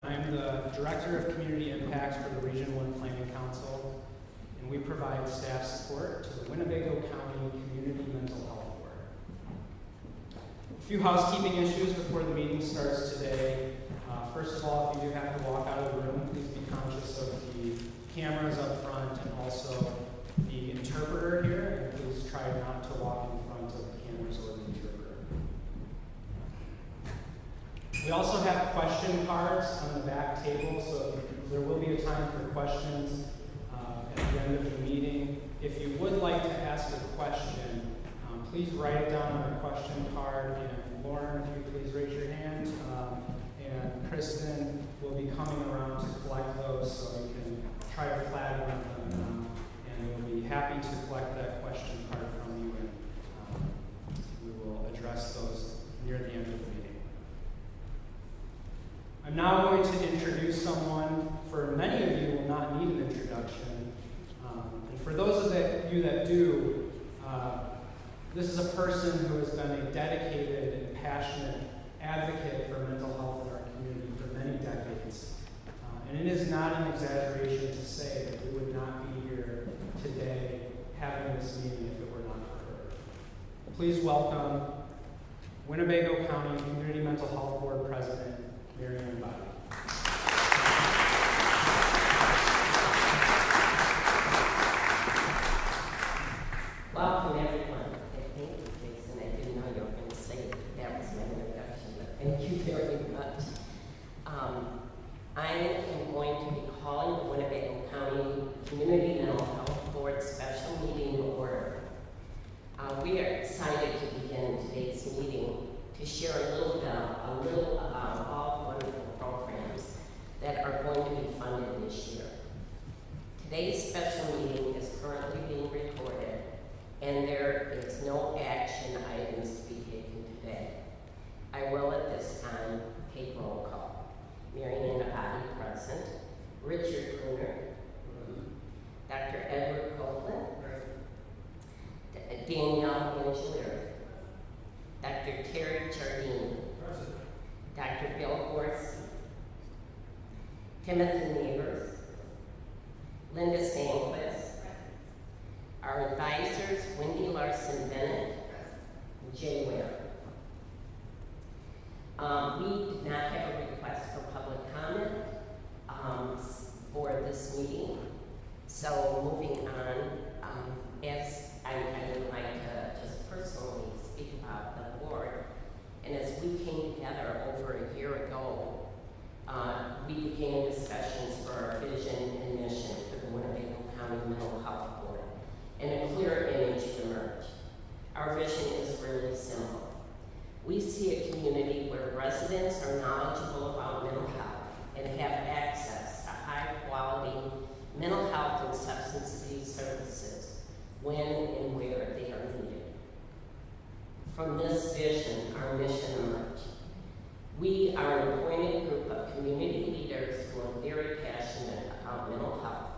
I'm the Director of Community Impact for the Region 1 Planning Council, and we provide staff support to the Winnebago County Community Mental Health Board. A few housekeeping issues before the meeting starts today. First of all, if you do have to walk out of the room, please be conscious of the cameras up front and also the interpreter here, and please try not to walk in front of the cameras or the interpreter. We also have question cards on the back table, so there will be a time for questions at the end of the meeting. If you would like to ask a question, please write it down on a question card, and Lauren, if you please raise your hand, and Kristen will be coming around to collect those, so you can try to flag one of them, and we'll be happy to collect that question card from you, and we will address those near the end of the meeting. I'm now going to introduce someone. For many of you will not need an introduction, and for those of you that do, this is a person who has been a dedicated and passionate advocate for mental health in our community for many decades. And it is not an exaggeration to say that we would not be here today having this meeting if it were not for her. Please welcome Winnebago County Community Mental Health Board President, Marianne Body. Welcome, everyone. Thank you, Jason. I didn't know you were going to say that was my introduction, but thank you very much. I am going to be calling the Winnebago County Community Mental Health Board special meeting to order. We are excited to begin today's meeting to share a little about all the wonderful programs that are going to be funded this year. Today's special meeting is currently being recorded, and there is no action items to be taken today. I will at this time take roll call. Marianne Abadi, present. Richard Bruner. Dr. Edward Copeland. Danielle Angelier. Dr. Terry Jardine. Dr. Bill Gorski. Timothy Neighbors. Linda Sandquist. Our advisors, Wendy Larson-Bennett and Jay Ware. We did not have a request for public comment for this meeting. So moving on, as I would like to just personally speak about the board. And as we came together over a year ago, we began discussions for our vision and mission for the Winnebago County Mental Health Board. And a clear image emerged. Our vision is really simple. We see a community where residents are knowledgeable about mental health and have access to high-quality mental health and substance abuse services when and where they are needed. From this vision, our mission emerged. We are an appointed group of community leaders who are very passionate about mental health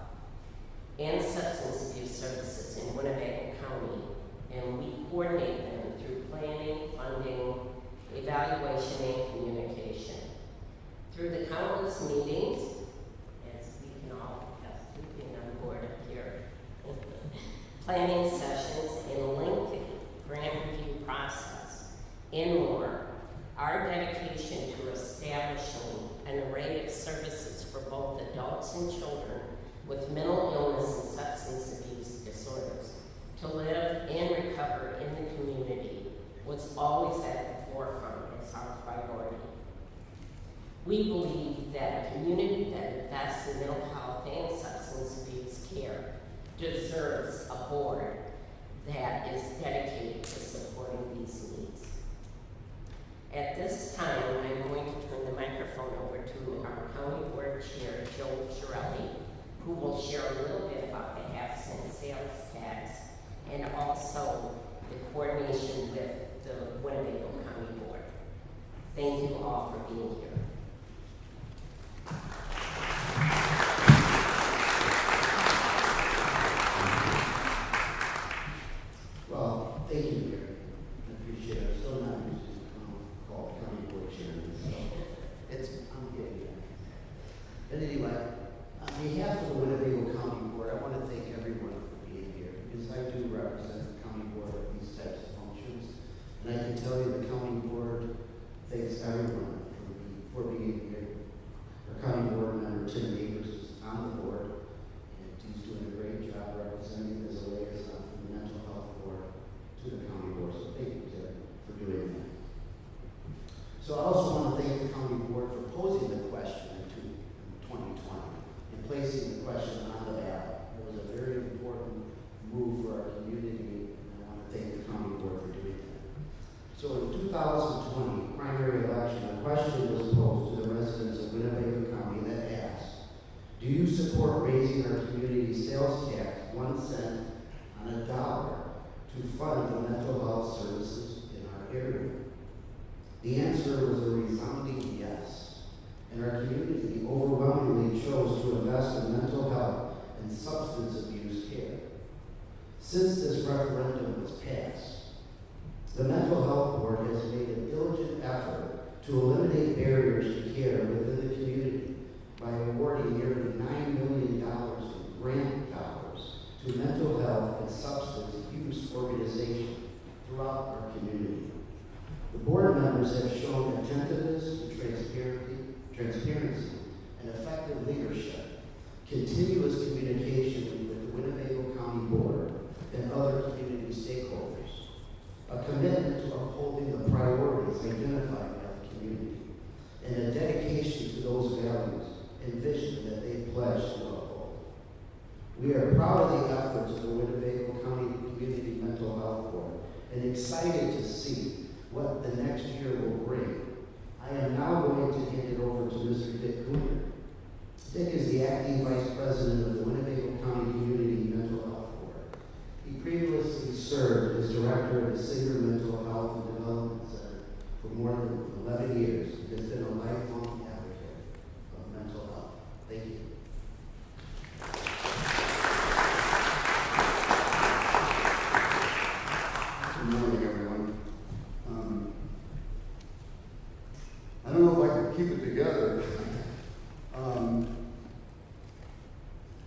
and substance abuse services in Winnebago County, and we coordinate them through planning, funding, evaluation, and communication. Through the countless meetings, as we can all attest to being on board here, planning sessions, and lengthy grant review process, and more, our dedication to establishing an array of services for both adults and children with mental illness and substance abuse disorders to live and recover in the community was always at the forefront as our priority. We believe that a community that invests in mental health and substance abuse care deserves a board that is dedicated to supporting these needs. At this time, I'm going to turn the microphone over to our County Board Chair, Joe Girelli, who will share a little bit about the half-cent sales tax and also the coordination with the Winnebago County Board. Thank you all for being here. Well, thank you, Gary. I appreciate it. So nice to call County Board Chair. I'm getting it. can tell you the county board thanks everyone for being here. Our county board member, Tim Neighbors, is on the board, and he's doing a great job representing as a liaison from the mental health board to the county board. So thank you, Tim, for doing that. So I also want to thank the county board for posing the question in 2020 and placing the question on the ballot. It was a very important move for our community, and I want to thank the county board for doing that. So in 2020 primary election, a question was posed to the residents of Winnebago County that asked, do you support raising our community sales tax 1 cent on a dollar to fund the mental health services in our area? The answer was a resounding yes, and our community overwhelmingly chose to invest in mental health and substance abuse care. Since this referendum was passed, the Mental Health Board has made a diligent effort to eliminate barriers to care within the community by awarding nearly $9 million in grant dollars to mental health and substance abuse organizations throughout our community. The board members have shown attentiveness to transparency, and effective leadership, continuous communication with the Winnebago County Board and other community stakeholders, a commitment to upholding the priorities identified by the community, and a dedication to those values and vision that they pledge to uphold. We are proud of the efforts of the Winnebago County Community Mental Health Board and excited to see what the next year will bring. I am now going to hand it over to Mr. Dick Cooner. Dick is the acting vice president of the Winnebago County Community Mental Health Board. He previously served as director of the Singer Mental Health and Development Center for more than 11 years and has been a lifelong advocate of mental health. Thank you. Good morning, everyone. I don't know if I can keep it together.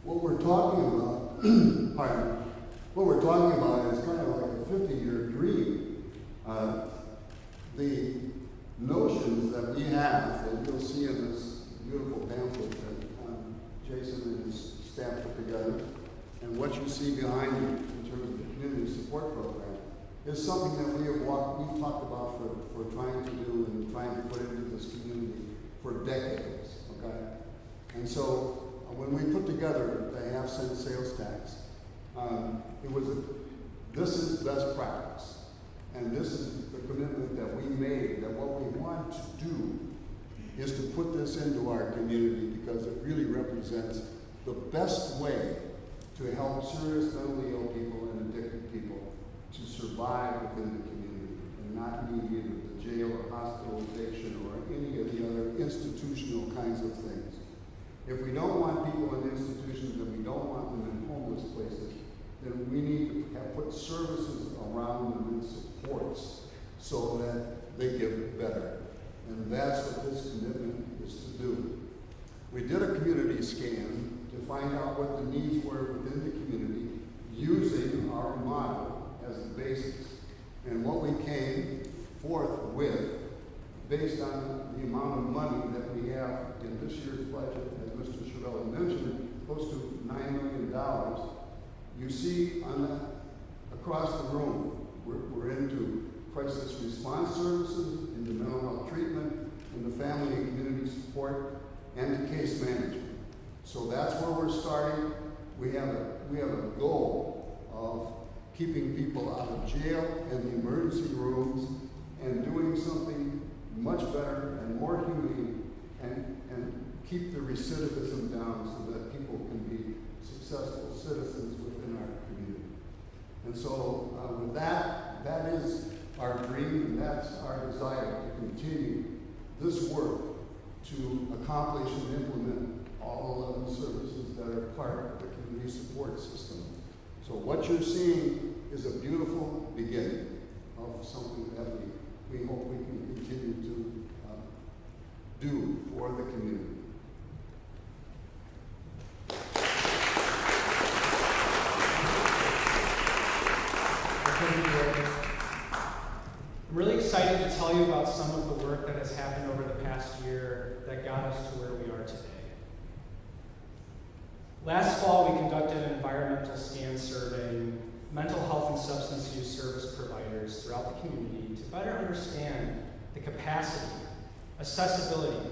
What we're talking about, pardon, what we're talking about is kind of like a 50-year dream. The notions that we have, that you'll see in this beautiful pamphlet that Jason and his staff put together, and what you see behind you in terms of the community support program, is something that we've talked about for trying to do and trying to put into this community for decades, okay? And so when we put together the half-cent sales tax, this is best practice. And this is the commitment that we made, that what we want to do is to put this into our community because it really represents the best way to help serious mentally ill people and addicted people to survive within the community and not need either the jail or hospitalization or any of the other institutional kinds of things. If we don't want people in institutions and we don't want them in homeless places, then we need to put services around them and supports so that they get better. And that's what this commitment is to do. We did a community scan to find out what the needs were within the community using our model as the basis. And what we came forth with, based on the amount of money that we have in this year's budget, as Mr. Chiavelli mentioned, close to $9 million, you see across the room, we're into crisis response services, into mental health treatment, into family and community support, and to case management. So that's where we're starting. We have a goal of keeping people out of jail and the emergency rooms and doing something much better and more humane and keep the recidivism down so that people can be successful citizens within our community. And so with that, that is our dream and that's our desire to continue this work to accomplish and implement all 11 services that are part of the community support system. So what you're seeing is a beautiful beginning of something that we hope we can continue to do for the community. I'm really excited to tell you about some of the work that has happened over the past year that got us to where we are today. Last fall, we conducted an environmental scan surveying mental health and substance use service providers throughout the community to better understand the capacity, accessibility,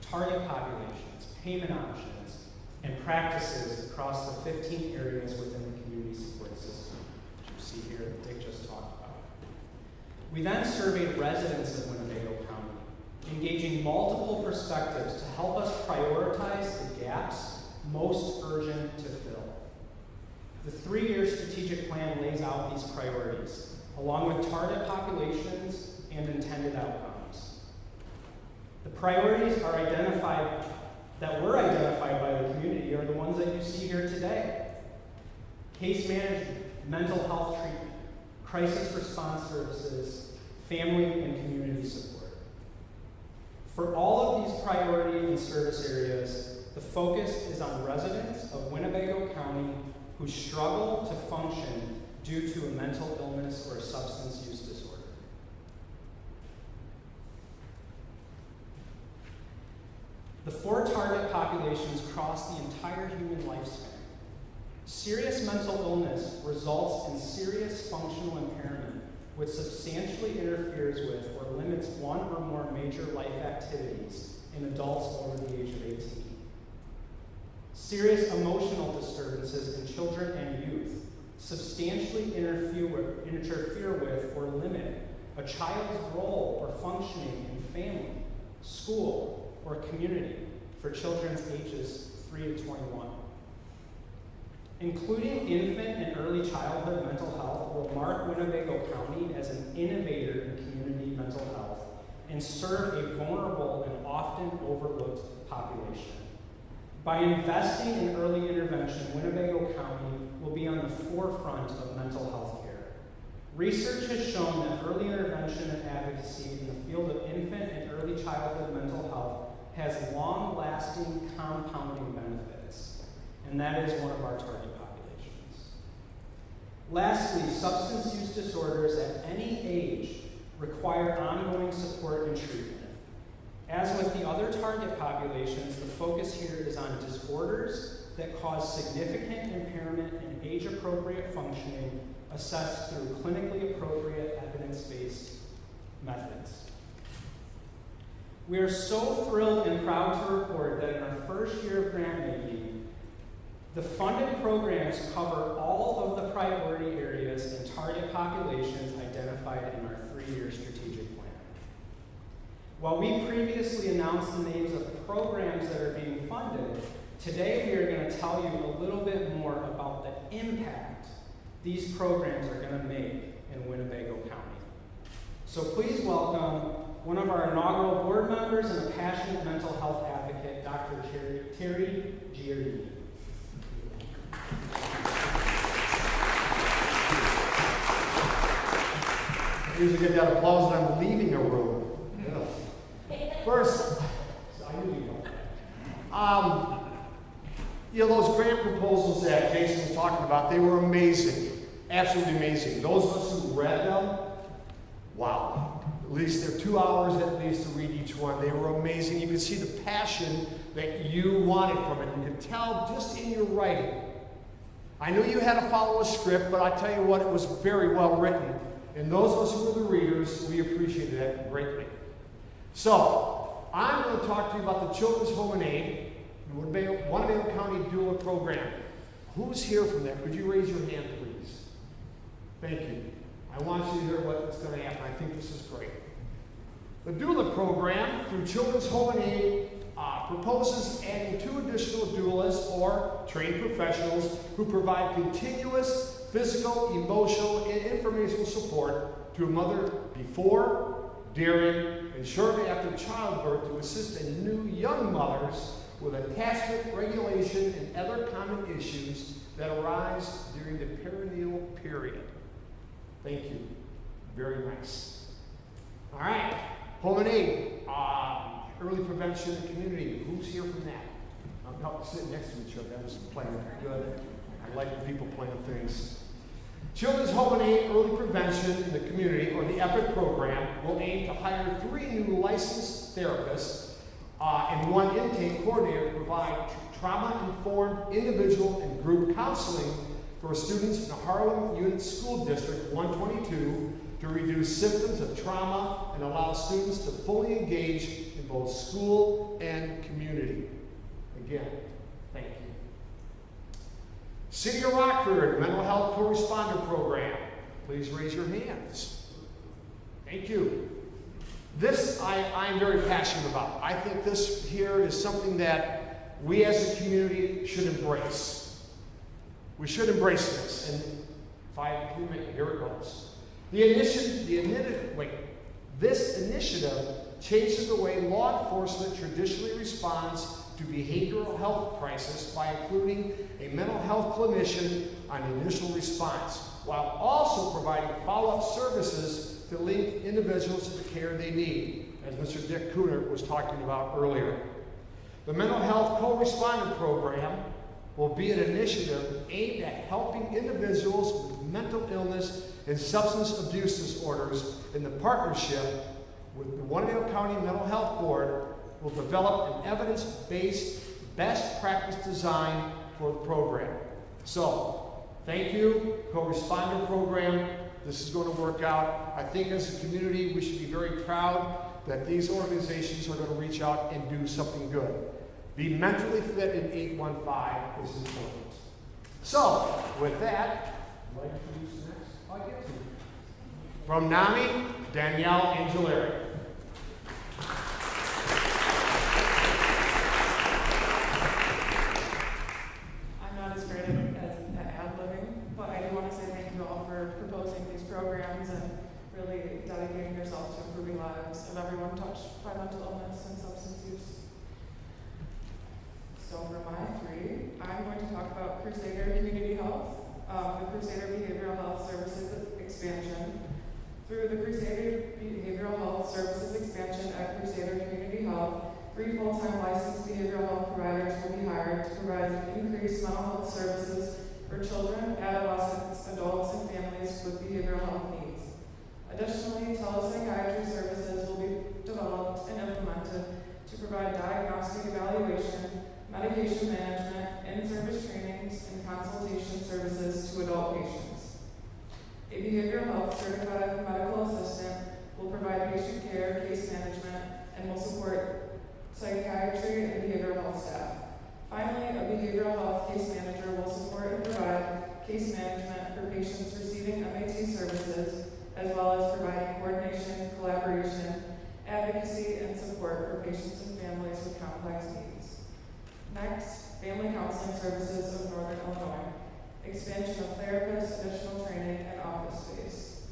target populations, payment options, and practices across the 15 areas within the community support system, which you see here that Dick just talked about. We then surveyed residents of Winnebago County, engaging multiple perspectives to help us prioritize the gaps most urgent to fill. The 3-year strategic plan lays out these priorities, along with target populations and intended outcomes. The priorities are that were identified by the community are the ones that you see here today. Case management, mental health treatment, crisis response services, family and community support. For all of these priority and service areas, the focus is on residents of Winnebago County who struggle to function due to a mental illness or a substance use disorder. The 4 target populations cross the entire human lifespan. Serious mental illness results in serious functional impairment, which substantially interferes with or limits one or more major life activities in adults over the age of 18. Serious emotional disturbances in children and youth substantially interfere with or limit a child's role or functioning in family, school, or community for children's ages 3 to 21. Including infant and early childhood mental health will mark Winnebago County as an innovator in community mental health and serve a vulnerable and often overlooked population. By investing in early intervention, Winnebago County will be on the forefront of mental health care. Research has shown that early intervention and advocacy in the field of infant and early childhood mental health has long-lasting compounding benefits, and that is one of our target populations. Lastly, substance use disorders at any age require ongoing support and treatment. As with the other target populations, the focus here is on disorders that cause significant impairment in age-appropriate functioning assessed through clinically appropriate evidence-based methods. We are so thrilled and proud to report that in our first year of grant making, the funded programs cover all of the priority areas and target populations identified in our 3-year strategic plan. While we previously announced the names of programs that are being funded, today we are going to tell you a little bit more about the impact these programs are going to make in Winnebago County. So please welcome one of our inaugural board members and a passionate mental health advocate, Dr. Terry Giardini. I usually get that applause when I'm leaving a room. First, those grant proposals that Jason was talking about, they were amazing. Absolutely amazing. Those of us who read them, wow. At least they're 2 hours at least to read each one. They were amazing. You could see the passion that you wanted from it. You could tell just in your writing. I knew you had to follow a script, but I tell you what, it was very well written. And those of us who were the readers, we appreciated that greatly. So, I'm going to talk to you about the Children's Home and Aid, the Winnebago County Doula Program. Who's here from that? Could you raise your hand, please? Thank you. I want you to hear what's going to happen. I think this is great. The Doula Program, through Children's Home and Aid, proposes adding 2 additional doulas or trained professionals who provide continuous physical, emotional, and informational support to a mother before, during, and shortly after childbirth to assist in new young mothers with attachment, regulation, and other common issues that arise during the perinatal period. Thank you. Very nice. All right. Home and Aid. Early prevention in the community. Who's here from that? I'm helping sit next to each other. That was playing good. I like the people playing things. Children's Home and Aid Early Prevention in the Community, or the EPIC program, aim to hire 3 new licensed therapists and 1 intake coordinator to provide trauma-informed individual and group counseling for students in the Harlem Unit School District 122 to reduce symptoms of trauma and allow students to fully engage in both school and community. Again, thank you. City of Rockford Mental Health Co-Responder Program. Please raise your hands. Thank you. This I'm very passionate about. I think this here is something that we as a community should embrace. We should embrace this. And if I can make it, here it goes. This initiative changes the way law enforcement traditionally responds to behavioral health crisis by including a mental health clinician on initial response, while also providing follow-up services to link individuals to the care they need, as Mr. Dick Cooner was talking about earlier. The Mental Health Co-Responder Program will be an initiative aimed at helping individuals with mental illness and substance abuse disorders. In the partnership with the Winnebago County Mental Health Board, will develop an evidence-based best practice design for the program. So, thank you, co-responder program. This is going to work out. I think as a community, we should be very proud that these organizations are going to reach out and do something good. Be mentally fit in 815 is important. So, with that, I'd like to introduce the next audience. From NAMI, Danielle Angelari. I'm not as great at ad-libbing, but I do want to say thank you all for proposing these programs and really dedicating yourselves to improving lives of everyone touched by mental illness and substance use. So for my 3, I'm going to talk about Crusader Community Health, the Crusader Behavioral Health Services expansion. Through the Crusader Behavioral Health Services expansion at Crusader Community Health, 3 full-time licensed behavioral health providers will be hired to provide increased mental health services for children, adolescents, adults, and families with behavioral health needs. Additionally, telepsychiatry services will be developed and implemented to provide diagnostic evaluation, medication management, in-service trainings, and consultation services to adult patients. A behavioral health certified medical assistant will provide patient care, case management, and will support psychiatry and behavioral health staff. Finally, a behavioral health case manager will support and provide case management for patients receiving MAT services, as well as providing coordination, collaboration, advocacy, and support for patients and families with complex needs. Next, Family Counseling Services of Northern Illinois. Expansion of therapists, additional training, and office space.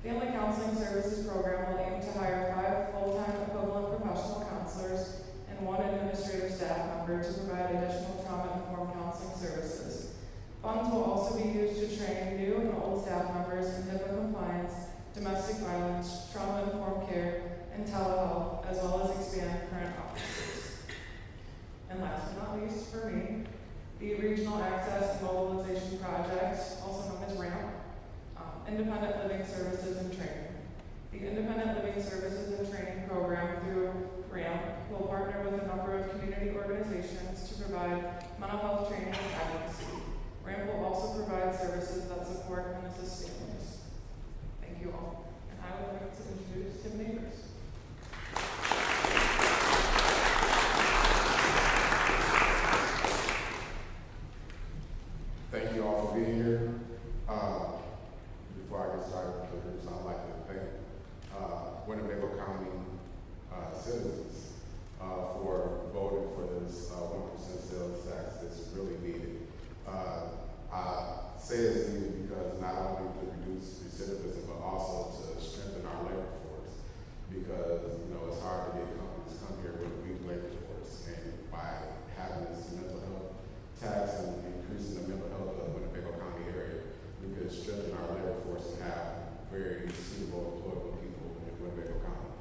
Family Counseling Services program will aim to hire 5 full-time equivalent professional counselors and 1 administrative staff member to provide additional trauma-informed counseling services. Funds will also be used to train new and old staff members in HIPAA compliance, domestic violence, trauma-informed care, and telehealth, as well as expand current offices. And last but not least, for me, the Regional Access and Mobilization Project, also known as RAMP, Independent Living Services and Training. The Independent Living Services and Training program through RAMP will partner with a number of community organizations to provide mental health training and advocacy. RAMP will also provide services that support and assist families. Thank you all. And I would like to introduce Tim Neighbors. Thank you all for being here. Before I get started with the groups, I'd like to thank Winnebago County citizens for voting for this 1% sales tax that's really needed. I say it's needed because not only to reduce recidivism, but also to strengthen our labor force. Because it's hard to get companies to come here with a weak labor force, and by having this mental health tax and increasing the mental health of the Winnebago County area, we could strengthen our labor force and have very suitable, employable people in Winnebago County.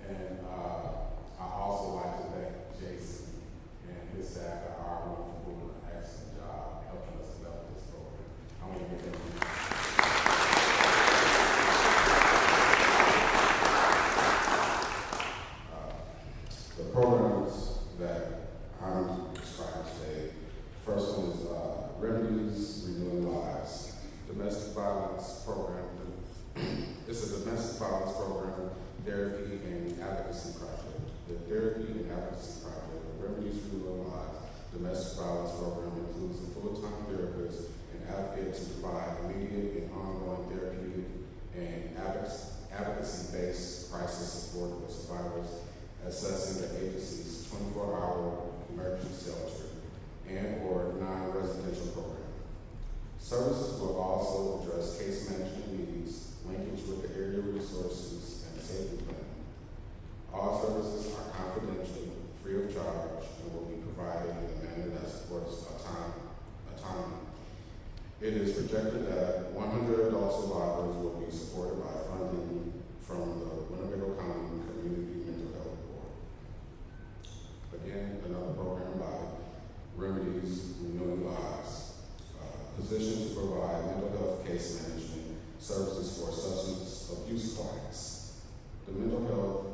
And I also like to thank Jason and his staff at R1 for doing an excellent job helping us develop this program. I want to give them Therapy and Advocacy Project. The Therapy and Advocacy Project, a Remedies for Real Lives domestic violence program, includes a full-time therapist and advocate to provide immediate and ongoing therapeutic and advocacy-based crisis support with survivors accessing the agency's 24-hour emergency shelter and or non-residential program. Services will also address case management needs, linkage with the area resources and safety plan. All services are confidential, free of charge, and will be provided in a manner that supports autonomy. It is projected that 100 adult survivors will be supported by funding from the Winnebago County Community Mental Health Board. Again, another program by Remedies Renewing Lives, positioned to provide mental health case management services for substance abuse clients. The Mental Health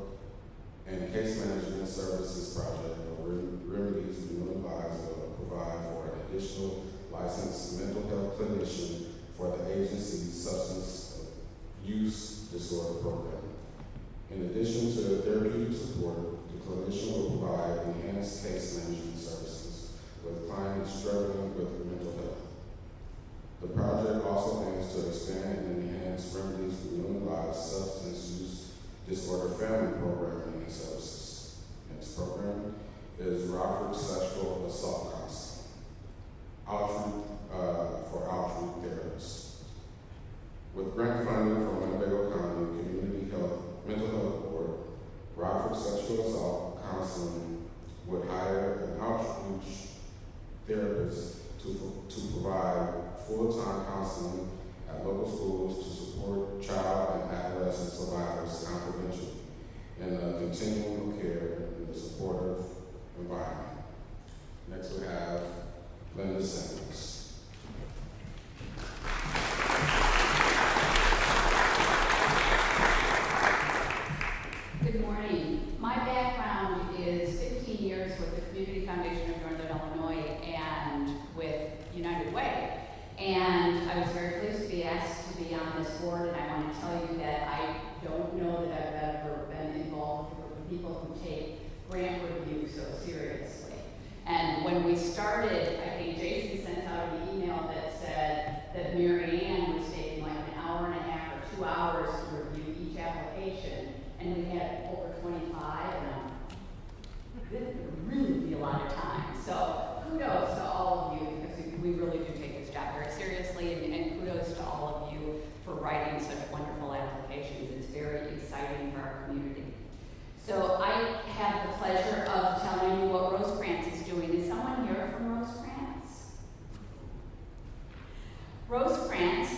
and Case Management Services Project, or Remedies Renewing Lives, will provide for an additional licensed mental health clinician for the agency's substance use disorder program. In addition to therapeutic support, the clinician will provide enhanced case management services with clients struggling with mental health. The project also aims to expand and enhance Remedies Renewing Lives substance use disorder family programming and services. Next program is Rockford Sexual Assault Counseling. For outreach therapists. With grant funding from Winnebago County Community Mental Health Board, Rockford Sexual Assault Counseling would hire an outreach therapist to provide full-time counseling at local schools to support child and adolescent survivors confidentially in a continuum of care in the supportive environment. Next we have Linda Sanchez. Good morning. My background is 15 years with the Community Foundation of Northern Illinois and with United Way. And I was very pleased to be asked to be on this board, and I want to tell you that I don't know that I've ever been involved with a group of people who take grant review so seriously. And when we started, I think Jason sent out an email that said that Mary Ann was taking like an hour and a half or 2 hours to review each application, and we had over 25, and this would really be a lot of time. So kudos to all of you, because we really do take this job very seriously, and kudos to all of you for writing such wonderful applications. It's very exciting for our community. So I have the pleasure of telling you what Rosecrans is doing. Is someone here from Rosecrans? Rosecrans'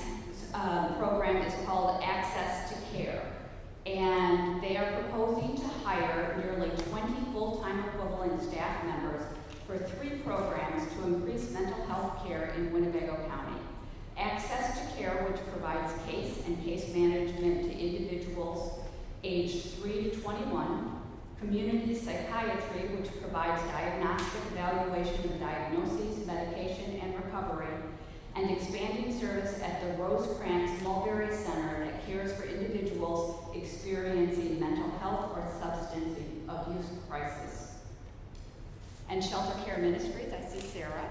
program is called Access to Care, and they are proposing to hire nearly 20 full-time equivalent staff members for 3 programs to increase mental health care in Winnebago County. Access to Care, which provides case and case management to individuals aged 3 to 21, Community Psychiatry, which provides diagnostic evaluation of diagnoses, medication, and recovery, and expanding service at the Rosecrans Mulberry Center that cares for individuals experiencing mental health or substance abuse crisis. And Shelter Care Ministries, I see Sarah.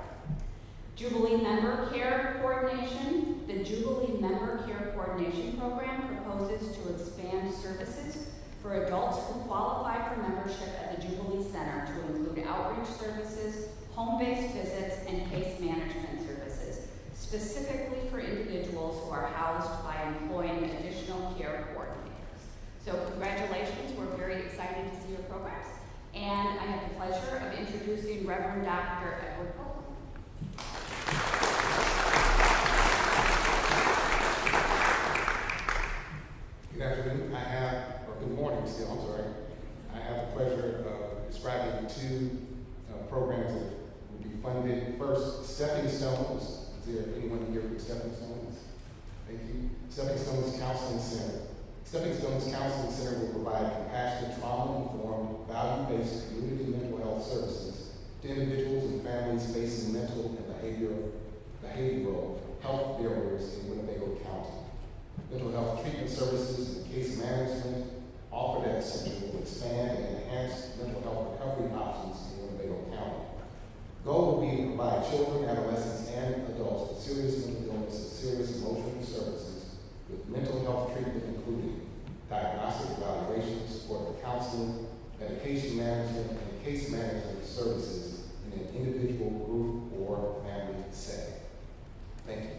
Jubilee Member Care Coordination. The Jubilee Member Care Coordination Program proposes to expand services for adults who qualify for membership at the Jubilee Center to include outreach services, home-based visits, and case management services, specifically for individuals who are housed by employing additional care coordinators. So congratulations, we're very excited to see your programs. And I have the pleasure of introducing Reverend Dr. Edward Copeland. Good afternoon. Good morning still, I'm sorry. I have the pleasure of describing 2 programs that will be funded. First, Stepping Stones. Is there anyone here from Stepping Stones? Thank you. Stepping Stones Counseling Center. Stepping Stones Counseling Center will provide compassionate, trauma-informed, value-based community mental health services to individuals and families facing mental and behavioral health barriers in Winnebago County. Mental health treatment services and case management offered Center will expand and enhance mental health recovery options in Winnebago County. Goal will be to provide children, adolescents, and adults with serious mental illness and serious emotional services with mental health treatment, including diagnostic evaluations, supportive counseling, medication management, and case management services in an individual, group, or family setting. Thank you.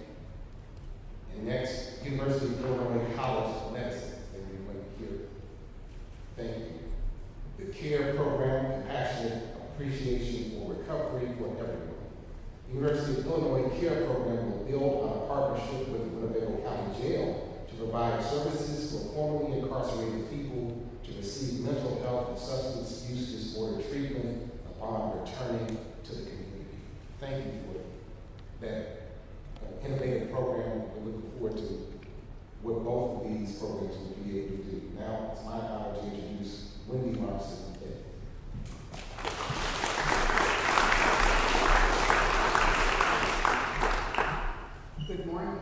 And next, University of Illinois College of Medicine. Everyone here. Thank you. The CARE program, Compassionate Appreciation for Recovery for Everyone. University of Illinois CARE program will build on a partnership with the Winnebago County Jail to provide services for formerly incarcerated people to receive mental health and substance use disorder treatment upon returning to the community. Thank you for that innovative program. We're looking forward to what both of these programs will be able to do. Now, it's my honor to introduce Wendy Marson. Good morning.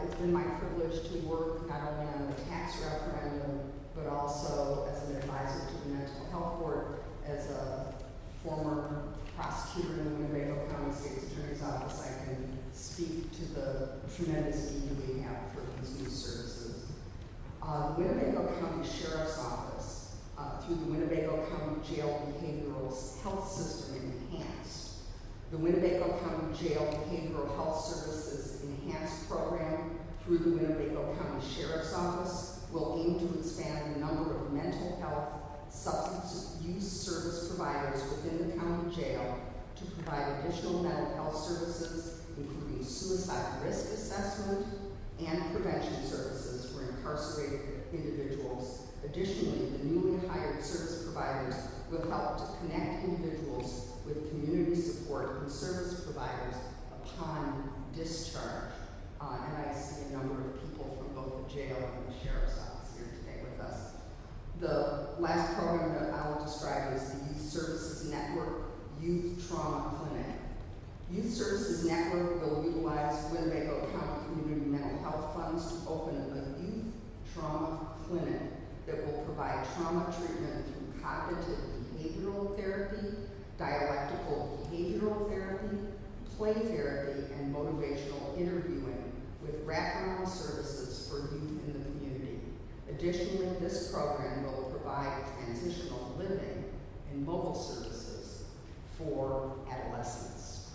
It's been my privilege to work not only on the tax referendum, but also as an advisor to the Mental Health Board, as a former prosecutor in the Winnebago County State's Attorney's Office. I can speak to the tremendous need we have for these new services. The Winnebago County Sheriff's Office, through the Winnebago County Jail Behavioral Health System Enhanced, the Winnebago County Jail Behavioral Health Services Enhanced program through the Winnebago County Sheriff's Office will aim to expand the number of mental health substance use service providers within the county jail to provide additional mental health services, including suicide risk assessment and prevention services for incarcerated individuals. Additionally, the newly hired service providers will help to connect individuals with community support and service providers upon discharge. And I see a number of people from both the jail and the sheriff's office here today with us. The last program that I will describe is the Youth Services Network Youth Trauma Clinic. Youth Services Network will utilize Winnebago County Community Mental Health Funds to open a youth trauma clinic that will provide trauma treatment through cognitive behavioral therapy, dialectical behavioral therapy, play therapy, and motivational interviewing with wraparound services for youth in the community. Additionally, this program will provide transitional living and mobile services for adolescents.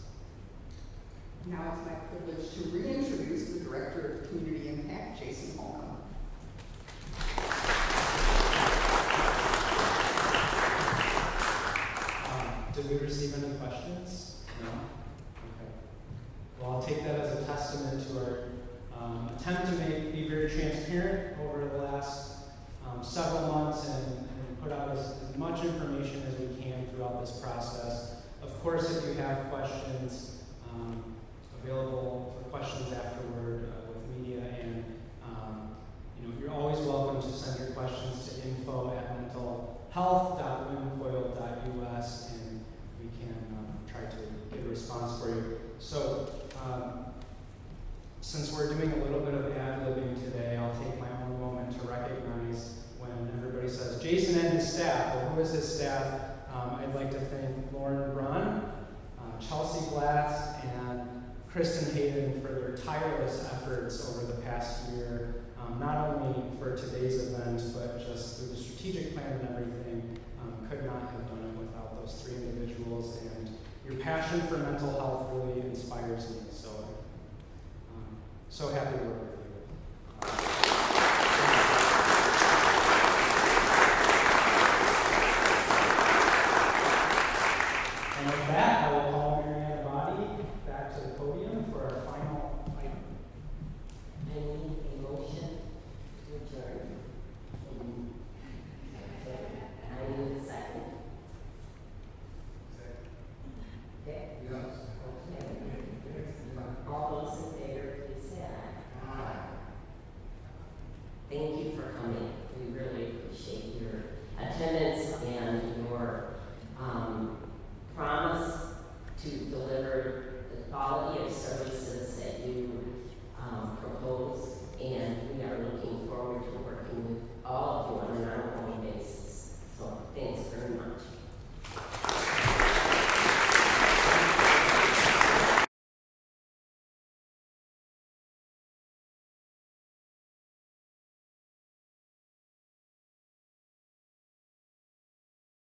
Now it's my privilege to reintroduce the Director of Community Impact, Jason Holcomb. Did we receive any questions? No? Okay. Well, I'll take that as a testament to our attempt to be very transparent over the last several months and put out as much information as we can throughout this process. Of course, if you have questions, available for questions afterward with media, and you're always welcome to send your questions to info@mentalhealth.wincoil.us, and we can try to get a response for you. So, since we're doing a little bit of ad-libbing today, I'll take my own moment to recognize when everybody says Jason and his staff. Well, who is his staff? I'd like to thank Lauren Brunn, Chelsea Glatz, and Kristen Hayden for their tireless efforts over the past year, not only for today's event, but just through the strategic plan and everything. Could not have done it without those three individuals, and your passion for mental health really inspires me. So happy to work with you. And with that, I will call Marianne Abadi back to the podium for our final item. I need a motion to adjourn. I need a second. Okay? Yes. Okay. All those in favor, please say aye. Aye. Thank